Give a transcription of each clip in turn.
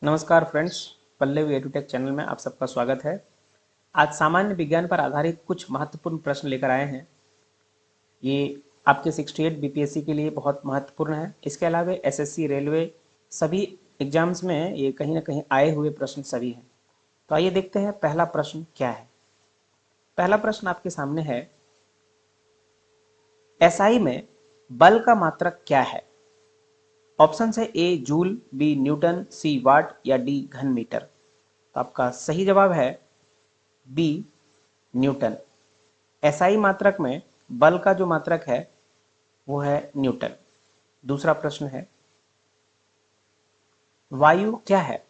नमस्कार friends, Pallavi edutech channel में आप सबका स्वागत है। आज सामान्य विज्ञान पर आधारित कुछ महत्वपूर्ण प्रश्न लेकर आए हैं। ये आपके 68 बीपीएससी के लिए बहुत महत्वपूर्ण है। इसके अलावा एसएससी, रेलवे सभी एग्जाम्स में ये कहीं ना कहीं आए हुए प्रश्न सभी हैं। तो आइए देखते हैं पहला प्रश्न क्या है। पहला प्रश्न आपके सामने है, एसआई में बल का मात्रक क्या है? ऑप्शन है ए जूल, बी न्यूटन, सी वाट या डी घन मीटर। तो आपका सही जवाब है बी न्यूटन। एसआई मात्रक में बल का जो मात्रक है वो है न्यूटन। दूसरा प्रश्न है, वायु क्या है?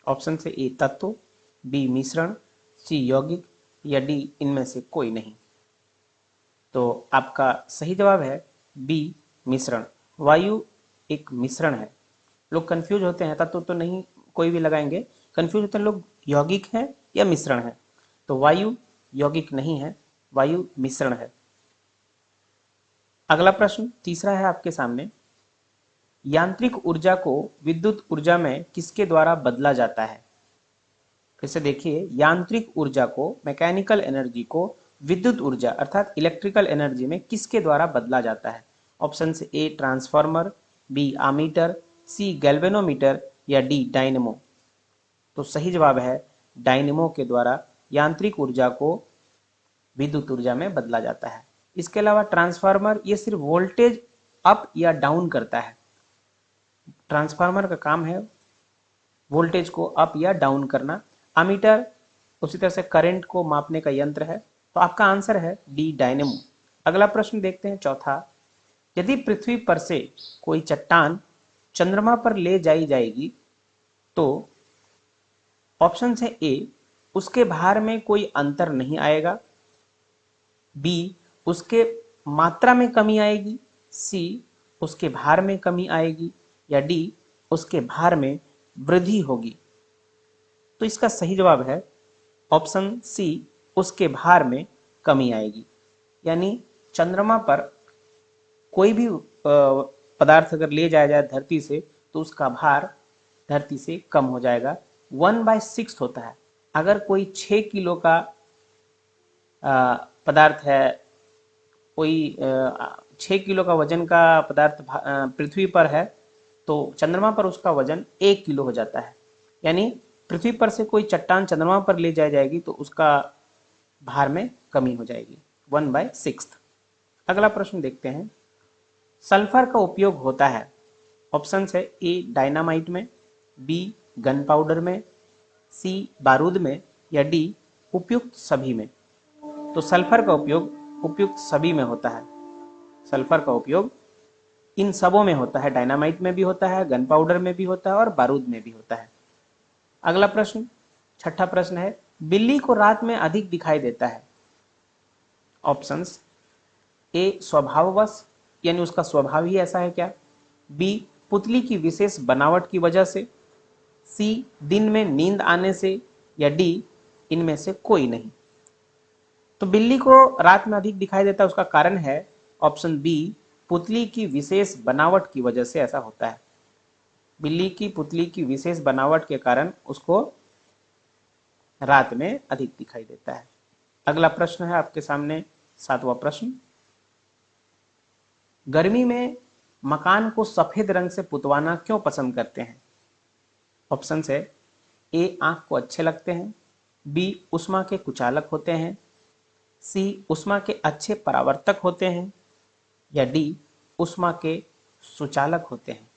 ऑप्शन से ए तत्व, बी मिश्रण, सी यौगिक या डी इनमें से कोई नहीं। तो आपका सही जवाब है बी मिश्रण। वायु एक मिश्रण है। लोग कंफ्यूज होते हैं, तत्व तो नहीं कोई भी लगाएंगे, कंफ्यूज होते हैं लोग यौगिक है या मिश्रण है। तो वायु यौगिक नहीं है, वायु मिश्रण है। अगला प्रश्न तीसरा है आपके सामने, यांत्रिक ऊर्जा को विद्युत ऊर्जा में किसके द्वारा बदला जाता है? फिर से देखिए, यांत्रिक ऊर्जा को, मैकेनिकल एनर्जी को विद्युत ऊर्जा अर्थात इलेक्ट्रिकल एनर्जी में किसके द्वारा बदला जाता है? ऑप्शन से a transformer, B ammeter, C galvanometer या डी डायनेमो। तो सही जवाब है डायनेमो के द्वारा यांत्रिक ऊर्जा को विद्युत ऊर्जा में बदला जाता है। इसके अलावा ट्रांसफार्मर ये सिर्फ वोल्टेज अप या डाउन करता है। ट्रांसफार्मर का काम है वोल्टेज को अप या डाउन करना। अमीटर उसी तरह से करंट को मापने का यंत्र है। तो आपका आंसर है डी डायनेमो। अगला प्रश्न देखते हैं चौथा, यदि पृथ्वी पर से कोई चट्टान चंद्रमा पर ले जाई जाएगी तो ऑप्शन है ए उसके भार में कोई अंतर नहीं आएगा, बी उसके मात्रा में कमी आएगी, सी उसके भार में कमी आएगी या डी उसके भार में वृद्धि होगी। तो इसका सही जवाब है ऑप्शन सी उसके भार में कमी आएगी। यानी चंद्रमा पर कोई भी पदार्थ अगर ले जाया जाए धरती से तो उसका भार धरती से कम हो जाएगा। 1/6 होता है। अगर कोई 6 किलो का पदार्थ है, कोई 6 किलो का वजन का पदार्थ पृथ्वी पर है तो चंद्रमा पर उसका वजन 1 किलो हो जाता है। यानी पृथ्वी पर से कोई चट्टान चंद्रमा पर ले जाई जाएगी तो उसका भार में कमी हो जाएगी 1/6। अगला प्रश्न देखते हैं, सल्फर का उपयोग होता है। ऑप्शन है ए डायनामाइट में, बी गन पाउडर में, सी बारूद में या डी उपयुक्त सभी में। तो सल्फर का उपयोग उपयुक्त सभी में होता है। सल्फर का उपयोग इन सबों में होता है, डायनामाइट में भी होता है, गन पाउडर में भी होता है और बारूद में भी होता है। अगला प्रश्न छठा प्रश्न है, बिल्ली को रात में अधिक दिखाई देता है। ऑप्शंस ए स्वभाववश, यानी उसका स्वभाव ही ऐसा है क्या, बी पुतली की विशेष बनावट की वजह से, सी दिन में नींद आने से या डी इनमें से कोई नहीं। तो बिल्ली को रात में अधिक दिखाई देता है, उसका कारण है ऑप्शन बी पुतली की विशेष बनावट की वजह से ऐसा होता है। बिल्ली की पुतली की विशेष बनावट के कारण उसको रात में अधिक दिखाई देता है। अगला प्रश्न है आपके सामने सातवां प्रश्न, गर्मी में मकान को सफेद रंग से पुतवाना क्यों पसंद करते हैं? ऑप्शन है ए आंख को अच्छे लगते हैं, बी उष्मा के कुचालक होते हैं, सी उष्मा के अच्छे परावर्तक होते हैं या डी उष्मा के सुचालक होते हैं।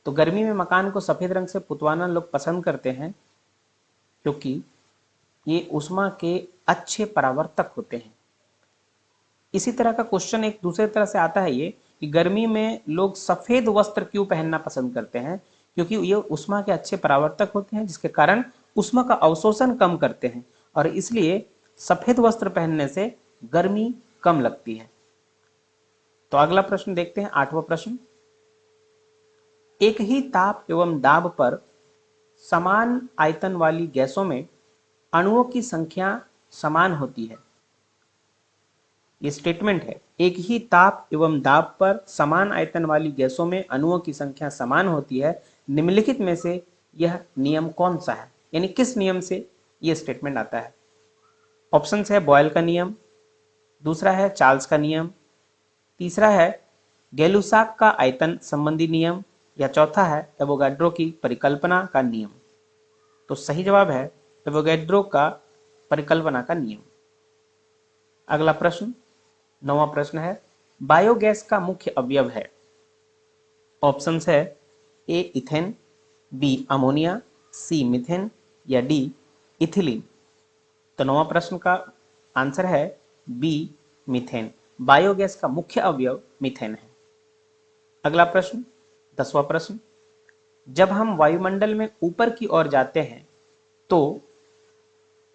तो गर्मी में मकान को सफेद रंग से पुतवाना लोग पसंद करते हैं क्योंकि ये उष्मा के अच्छे परावर्तक होते हैं। इसी तरह का क्वेश्चन एक दूसरे तरह से आता है, ये कि गर्मी में लोग सफेद वस्त्र क्यों पहनना पसंद करते हैं? क्योंकि ये उष्मा के अच्छे परावर्तक होते हैं जिसके कारण उष्मा का अवशोषण कम करते हैं और इसलिए सफेद वस्त्र पहनने से गर्मी कम लगती है। तो अगला प्रश्न देखते हैं आठवां प्रश्न, एक ही ताप एवं दाब पर समान आयतन वाली गैसों में अणुओं की संख्या समान होती है। ये स्टेटमेंट है, एक ही ताप एवं दाब पर समान आयतन वाली गैसों में अणुओं की संख्या समान होती है, निम्नलिखित में से यह नियम कौन सा है, यानी किस नियम से यह स्टेटमेंट आता है? ऑप्शन है बॉयल का नियम, दूसरा है चार्ल्स का नियम, तीसरा है गै-लुसाक का आयतन संबंधी नियम, या चौथा है एवोगाड्रो की परिकल्पना का नियम। तो सही जवाब है एवोगाड्रो का परिकल्पना का नियम। अगला प्रश्न, 9वां प्रश्न है, बायोगैस का मुख्य अवयव है। ऑप्शन है ए इथेन, बी अमोनिया, सी मीथेन, या डी इथिलीन। तो 9वां प्रश्न का आंसर है बी मीथेन। बायोगैस का मुख्य अवयव मीथेन है। अगला प्रश्न, 10वां प्रश्न, जब हम वायुमंडल में ऊपर की ओर जाते हैं तो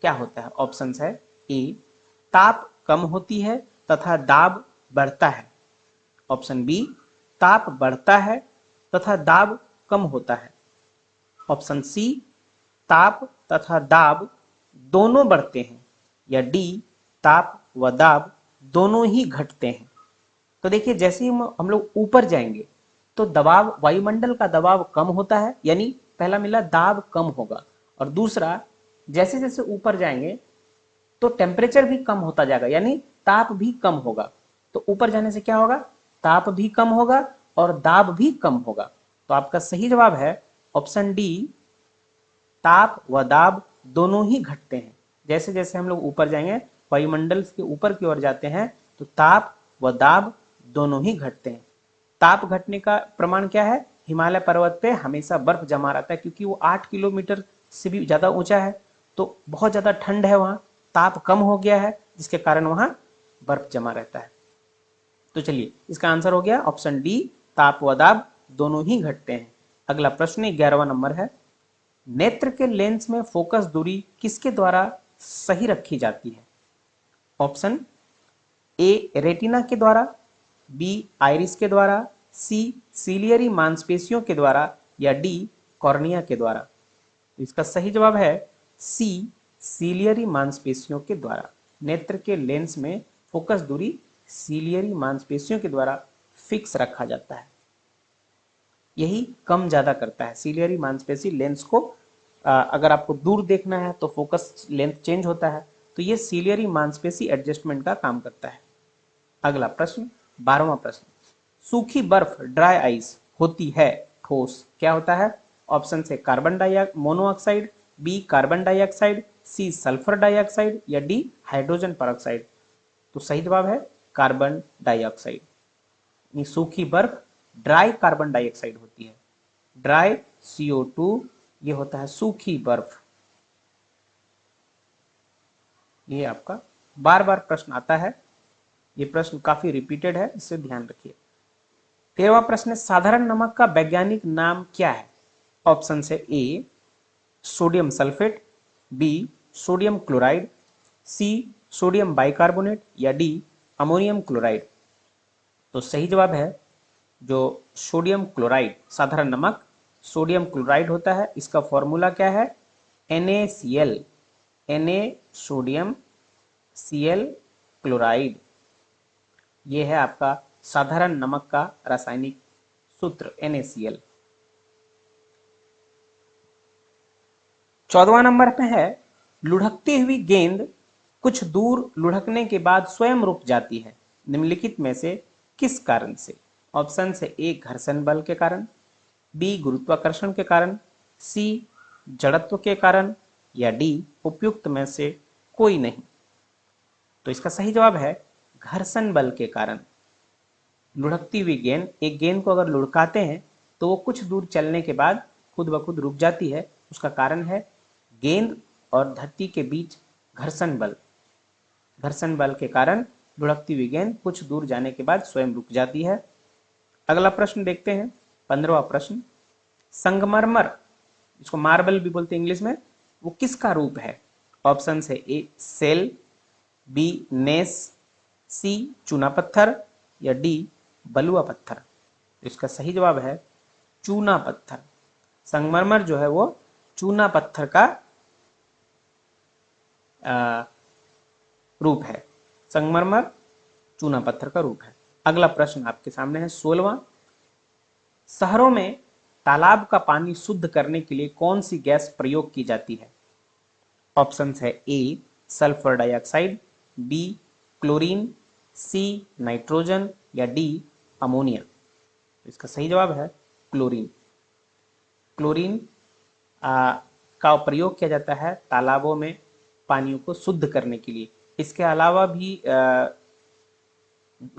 क्या होता है? ऑप्शन है ए ताप कम होती है तथा दाब बढ़ता है, ऑप्शन बी ताप बढ़ता है तथा दाब कम होता है, ऑप्शन सी ताप तथा दाब दोनों बढ़ते हैं, या डी ताप व दाब दोनों ही घटते हैं। तो देखिए जैसे ही हम लोग ऊपर जाएंगे तो दबाव, वायुमंडल का दबाव कम होता है, यानी पहला मिला दाब कम होगा, और दूसरा जैसे जैसे ऊपर जाएंगे तो टेम्परेचर भी कम होता जाएगा, यानी ताप भी कम होगा। तो ऊपर जाने से क्या होगा? ताप भी कम होगा और दाब भी कम होगा। तो आपका सही जवाब है ऑप्शन डी, ताप व दाब दोनों ही घटते हैं। जैसे जैसे हम लोग ऊपर जाएंगे, वायुमंडल के ऊपर की ओर जाते हैं, तो ताप व दाब दोनों ही घटते हैं। ताप घटने का प्रमाण क्या है? हिमालय पर्वत पे हमेशा बर्फ जमा रहता है, क्योंकि वो 8 किलोमीटर से भी ज्यादा ऊंचा है, तो बहुत ज्यादा ठंड है वहां, ताप कम हो गया है, जिसके कारण वहां बर्फ जमा रहता है। तो चलिए इसका आंसर हो गया ऑप्शन डी, ताप व दाब दोनों ही घटते हैं। अगला प्रश्न 11वां नंबर है, नेत्र के लेंस में फोकस दूरी किसके द्वारा सही रखी जाती है? ऑप्शन ए रेटिना के द्वारा, बी आइरिस के द्वारा, सी सीलियरी मांसपेशियों के द्वारा, या डी कॉर्निया के द्वारा। तो इसका सही जवाब है सी सीलियरी मांसपेशियों के द्वारा। नेत्र के लेंस में फोकस दूरी सीलियरी मांसपेशियों के द्वारा फिक्स रखा जाता है, यही कम ज्यादा करता है। सीलियरी मांसपेशी लेंस को अगर आपको दूर देखना है तो फोकस लेंथ चेंज होता है, तो ये सीलियरी मांसपेशी एडजस्टमेंट का काम करता है। अगला प्रश्न, 12वां प्रश्न, सूखी बर्फ ड्राई आइस होती है ठोस, क्या होता है? ऑप्शन से carbon monoxide, B carbon dioxide, C sulphur dioxide, या डी हाइड्रोजन पेरोक्साइड। तो सही जवाब है कार्बन डाइऑक्साइड। सूखी बर्फ ड्राई कार्बन डाइऑक्साइड होती है, ड्राई CO2, ये होता है सूखी बर्फ। ये आपका बार बार प्रश्न आता है, ये प्रश्न काफी रिपीटेड है, इससे ध्यान रखिए। 13वां प्रश्न है, साधारण नमक का वैज्ञानिक नाम क्या है? ऑप्शन से A sodium sulphate, B sodium chloride, C sodium bicarbonate, या डी अमोनियम क्लोराइड। तो सही जवाब है जो सोडियम क्लोराइड, साधारण नमक सोडियम क्लोराइड होता है। इसका फॉर्मूला क्या है? NaCl, Na sodium Cl chloride, ये है आपका साधारण नमक का रासायनिक सूत्र NaCl। 14वां नंबर पे है, लुढ़कती हुई गेंद कुछ दूर लुढ़कने के बाद स्वयं रुक जाती है, निम्नलिखित में से किस कारण से? ऑप्शन से ए घर्षण बल के कारण, बी गुरुत्वाकर्षण के कारण, सी जड़त्व के कारण, या डी उपयुक्त में से कोई नहीं। तो इसका सही जवाब है घर्षण बल के कारण। लुढ़कती हुई गेंद, एक गेंद को अगर लुढ़काते हैं तो वो कुछ दूर चलने के बाद खुद ब खुद रुक जाती है, उसका कारण है गेंद और धरती के बीच घर्षण बल। घर्षण बल के कारण लुढ़कती हुई गेंद कुछ दूर जाने के बाद स्वयं रुक जाती है। अगला प्रश्न देखते हैं, 15वां प्रश्न, संगमरमर, इसको मार्बल भी बोलते हैं इंग्लिश में, वो किसका रूप है? ऑप्शन है ए सेल, बी नेस, सी चूना पत्थर, या डी बलुआ पत्थर। इसका सही जवाब है चूना पत्थर। संगमरमर जो है वो चूना पत्थर का रूप है। संगमरमर चूना पत्थर का रूप है। अगला प्रश्न आपके सामने है 16वां, शहरों में तालाब का पानी शुद्ध करने के लिए कौन सी गैस प्रयोग की जाती है? ऑप्शन है A sulphur dioxide, B chlorine, C nitrogen या डी अमोनिया। इसका सही जवाब है क्लोरीन। क्लोरीन का प्रयोग किया जाता है तालाबों में पानियों को शुद्ध करने के लिए। इसके अलावा भी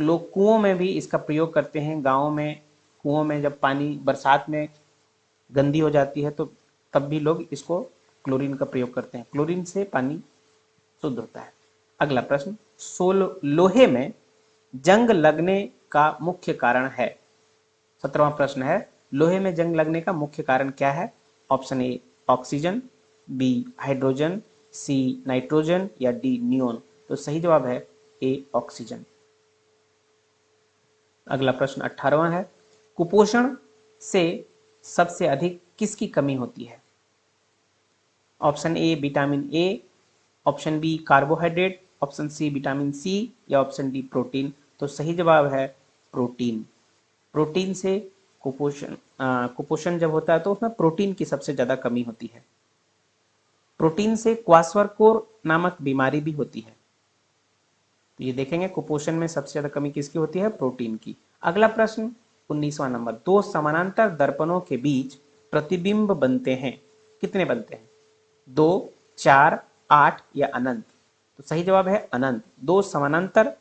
लोग कुओं में भी इसका प्रयोग करते हैं। गाँव में कुओं में जब पानी बरसात में गंदी हो जाती है तो तब भी लोग इसको क्लोरीन का प्रयोग करते हैं। क्लोरीन से पानी शुद्ध होता है। अगला प्रश्न, लोहे में जंग लगने का मुख्य कारण है। 17वां प्रश्न है, लोहे में जंग लगने का मुख्य कारण क्या है? Option A oxygen, B hydrogen, C nitrogen या डी नियोन। तो सही जवाब है ए ऑक्सीजन। अगला प्रश्न 18वां है, कुपोषण से सबसे अधिक किसकी कमी होती है? Option A vitamin A, option B carbohydrate, option C vitamin C या ऑप्शन डी प्रोटीन। तो सही जवाब है प्रोटीन। प्रोटीन से कुपोषण जब होता है तो उसमें प्रोटीन की सबसे ज्यादा कमी होती है। प्रोटीन से क्वाशरकोर नामक बीमारी भी होती है। तो ये देखेंगे कुपोषण में सबसे ज्यादा कमी किसकी होती है? प्रोटीन की। अगला प्रश्न 19वां नंबर, दो समानांतर दर्पणों के बीच प्रतिबिंब बनते हैं, कितने बनते हैं? 2, 4, 8 या अनंत? तो सही जवाब है अनंत। दो समानांतर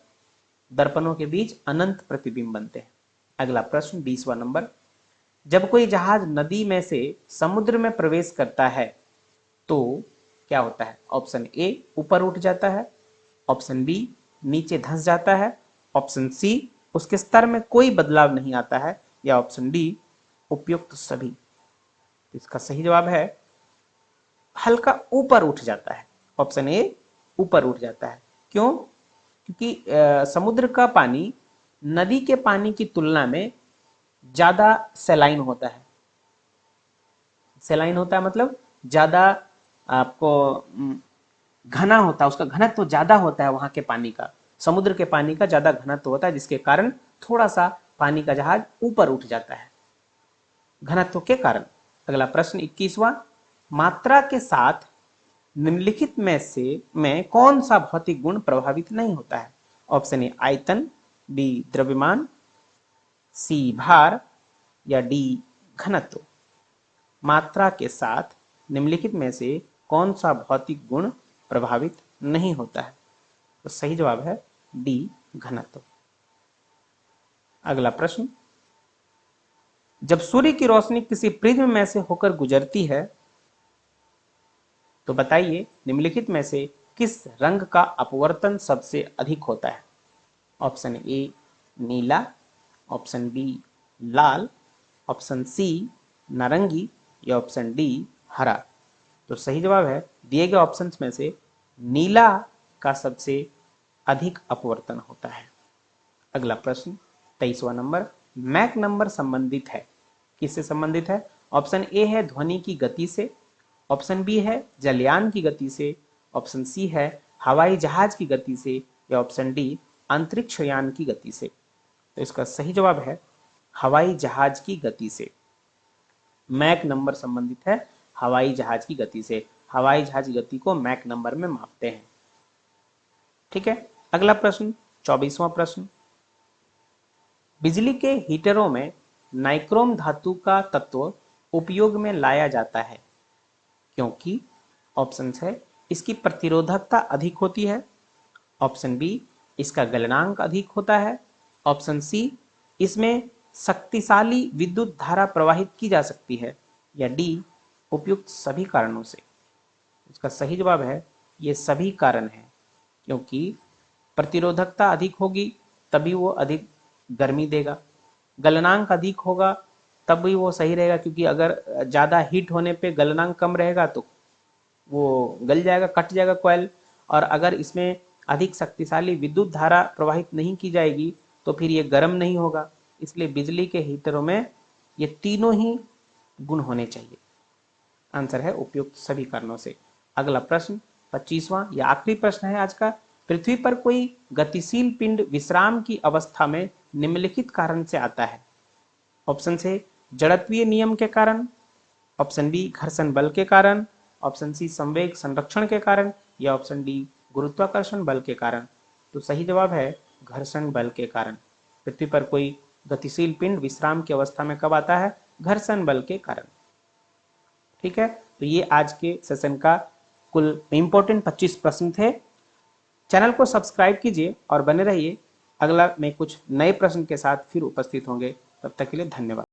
दर्पणों के बीच अनंत प्रतिबिंब बनते हैं। अगला प्रश्न 20वां नंबर, जब कोई जहाज नदी में से समुद्र में प्रवेश करता है तो क्या होता है? ऑप्शन ए ऊपर उठ जाता है, ऑप्शन बी नीचे धंस जाता है, ऑप्शन सी उसके स्तर में कोई बदलाव नहीं आता है या ऑप्शन डी उपयुक्त सभी। इसका सही जवाब है हल्का ऊपर उठ जाता है। ऑप्शन ए ऊपर उठ जाता है। क्यों? क्योंकि समुद्र का पानी नदी के पानी की तुलना में ज्यादा सैलाइन होता है। सैलाइन होता है मतलब ज्यादा आपको घना होता है, उसका घनत्व तो ज्यादा होता है। वहां के पानी का, समुद्र के पानी का ज्यादा घनत्व होता है, जिसके कारण थोड़ा सा पानी का जहाज ऊपर उठ जाता है घनत्व के कारण। अगला प्रश्न 21वां, मात्रा के साथ निम्नलिखित में कौन सा भौतिक गुण प्रभावित नहीं होता है? ऑप्शन ए आयतन, बी द्रव्यमान, सी भार या डी घनत्व। मात्रा के साथ निम्नलिखित में से कौन सा भौतिक गुण प्रभावित नहीं होता है? तो सही जवाब है डी घनत्व। अगला प्रश्न, जब सूर्य की रोशनी किसी प्रिज्म में से होकर गुजरती है तो बताइए निम्नलिखित में से किस रंग का अपवर्तन सबसे अधिक होता है? ऑप्शन ए नीला, ऑप्शन बी लाल, ऑप्शन सी नारंगी या ऑप्शन डी हरा। तो सही जवाब है दिए गए ऑप्शंस में से नीला का सबसे अधिक अपवर्तन होता है। अगला प्रश्न 23वां नंबर, मैक नंबर संबंधित है, किससे संबंधित है? ऑप्शन ए है ध्वनि की गति से, ऑप्शन बी है जलयान की गति से, ऑप्शन सी है हवाई जहाज की गति से या ऑप्शन डी अंतरिक्ष यान की गति से। तो इसका सही जवाब है हवाई जहाज की गति से। मैक नंबर संबंधित है हवाई जहाज की गति से। हवाई जहाज की गति को मैक नंबर में मापते हैं। ठीक है। अगला प्रश्न 24वां प्रश्न, बिजली के हीटरों में नाइक्रोम धातु का तत्व उपयोग में लाया जाता है क्योंकि ऑप्शन है इसकी प्रतिरोधकता अधिक होती है, ऑप्शन बी इसका गलनांक अधिक होता है, ऑप्शन सी इसमें शक्तिशाली विद्युत धारा प्रवाहित की जा सकती है या डी उपयुक्त सभी कारणों से। इसका सही जवाब है ये सभी कारण हैं, क्योंकि प्रतिरोधकता अधिक होगी तभी वो अधिक गर्मी देगा, गलनांक अधिक होगा तब भी वो सही रहेगा, क्योंकि अगर ज़्यादा हीट होने पे गलनांक कम रहेगा तो वो गल जाएगा, कट जाएगा कॉइल, और अगर इसमें अधिक शक्तिशाली विद्युत धारा प्रवाहित नहीं की जाएगी तो फिर ये गर्म नहीं होगा। इसलिए बिजली के हीटरों में ये तीनों ही गुण होने चाहिए। आंसर है उपयुक्त सभी कारणों से। अगला प्रश्न 25वां या आखिरी प्रश्न है आज का, पृथ्वी पर कोई गतिशील पिंड विश्राम की अवस्था में निम्नलिखित कारण से आता है। ऑप्शन से जड़त्वीय नियम के कारण, ऑप्शन बी घर्षण बल के कारण, ऑप्शन सी संवेग संरक्षण के कारण, या ऑप्शन डी गुरुत्वाकर्षण बल के कारण। तो सही जवाब है घर्षण बल के कारण। पृथ्वी पर कोई गतिशील पिंड विश्राम की अवस्था में कब आता है? घर्षण बल के कारण। ठीक है, तो ये आज के सेशन का कुल इंपॉर्टेंट 25 प्रश्न थे। चैनल को सब्सक्राइब कीजिए और बने रहिए, अगला में कुछ नए प्रश्न के साथ फिर उपस्थित होंगे। तब तक के लिए धन्यवाद।